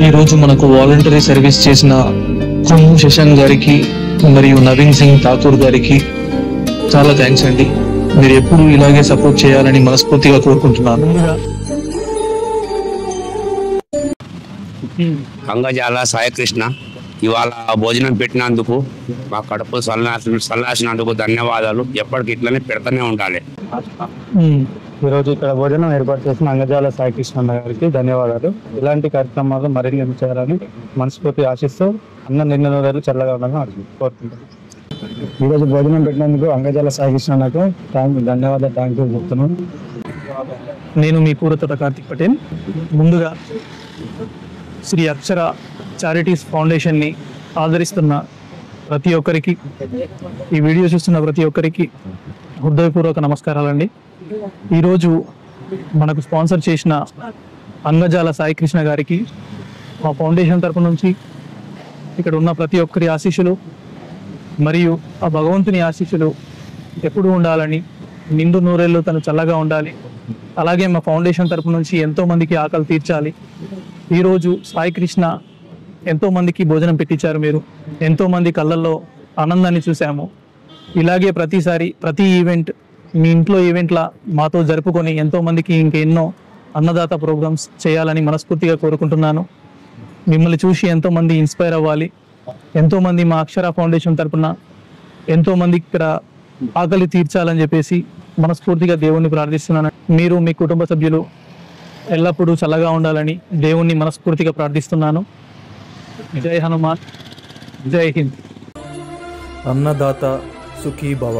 ఈరోజు మనకు voluntary service చేసిన కొమ్ము శశాంక్ గారికి మరియు నవీన్ సింగ్ ఠాకూర్ గారికి చాలా థ్యాంక్స్ అండి. మీరు ఎప్పుడు ఇలాగే సపోర్ట్ చేయాలని మనస్ఫూర్తిగా కోరుకుంటున్నాను. అంగజాల సాయికృష్ణ ఇవాళ భోజనం పెట్టినందుకు మా కడుపు చల్లాసినందుకు ధన్యవాదాలు. ఎప్పటికి ఇట్లనే పెడతానే ఉండాలి. ఈరోజు ఇక్కడ భోజనం ఏర్పాటు చేసిన అంగజాల సాయికృష్ణ గారికి ధన్యవాదాలు. ఇలాంటి కార్యక్రమాలు మరిన్ని చేయాలని మనస్ఫూర్తి ఆశిస్తూ అన్న నిన్న రోజులు చల్లగా ఉండాలని కోరుకుంటున్నాను. ఈరోజు భోజనం పెట్టినందుకు అంగజాల సాయికృష్ణకు ధన్యవాదాలు థ్యాంక్ యూ చెప్తున్నాను. నేను మీ పూరతోట కార్తిక్ పటేల్. ముందుగా శ్రీ అక్షర చారిటీస్ ఫౌండేషన్ని ఆదరిస్తున్న ప్రతి ఒక్కరికి, ఈ వీడియో చూస్తున్న ప్రతి ఒక్కరికి హృదయపూర్వక నమస్కారాలండి. ఈరోజు మనకు స్పాన్సర్ చేసిన అంగజాల సాయికృష్ణ గారికి మా ఫౌండేషన్ తరపు నుంచి ఇక్కడ ఉన్న ప్రతి ఒక్కరి ఆశీస్సులు మరియు ఆ భగవంతుని ఆశీస్సులు ఎప్పుడూ ఉండాలని, నిండు నూరేళ్ళు తను చల్లగా ఉండాలి. అలాగే మా ఫౌండేషన్ తరపు నుంచి ఎంతోమందికి ఆకలి తీర్చాలి. ఈరోజు సాయికృష్ణ ఎంతోమందికి భోజనం పెట్టించారు. మీరు ఎంతోమంది కళ్ళల్లో ఆనందాన్ని చూసాము. ఇలాగే ప్రతిసారి ప్రతి ఈవెంట్ మీ ఇంట్లో ఈవెంట్లా మాతో జరుపుకొని ఎంతోమందికి ఇంకెన్నో అన్నదాత ప్రోగ్రామ్స్ చేయాలని మనస్ఫూర్తిగా కోరుకుంటున్నాను. మిమ్మల్ని చూసి ఎంతోమంది ఇన్స్పైర్ అవ్వాలి. ఎంతోమంది మా అక్షర ఫౌండేషన్ తరపున ఎంతోమంది ఇక్కడ ఆకలి తీర్చాలని చెప్పేసి మనస్ఫూర్తిగా దేవుణ్ణి ప్రార్థిస్తున్నాను. మీరు మీ కుటుంబ సభ్యులు ఎల్లప్పుడూ చల్లగా ఉండాలని దేవుణ్ణి మనస్ఫూర్తిగా ప్రార్థిస్తున్నాను. జై హనుమాన్, జై హింద్. అన్నదాత సుఖీ భవ.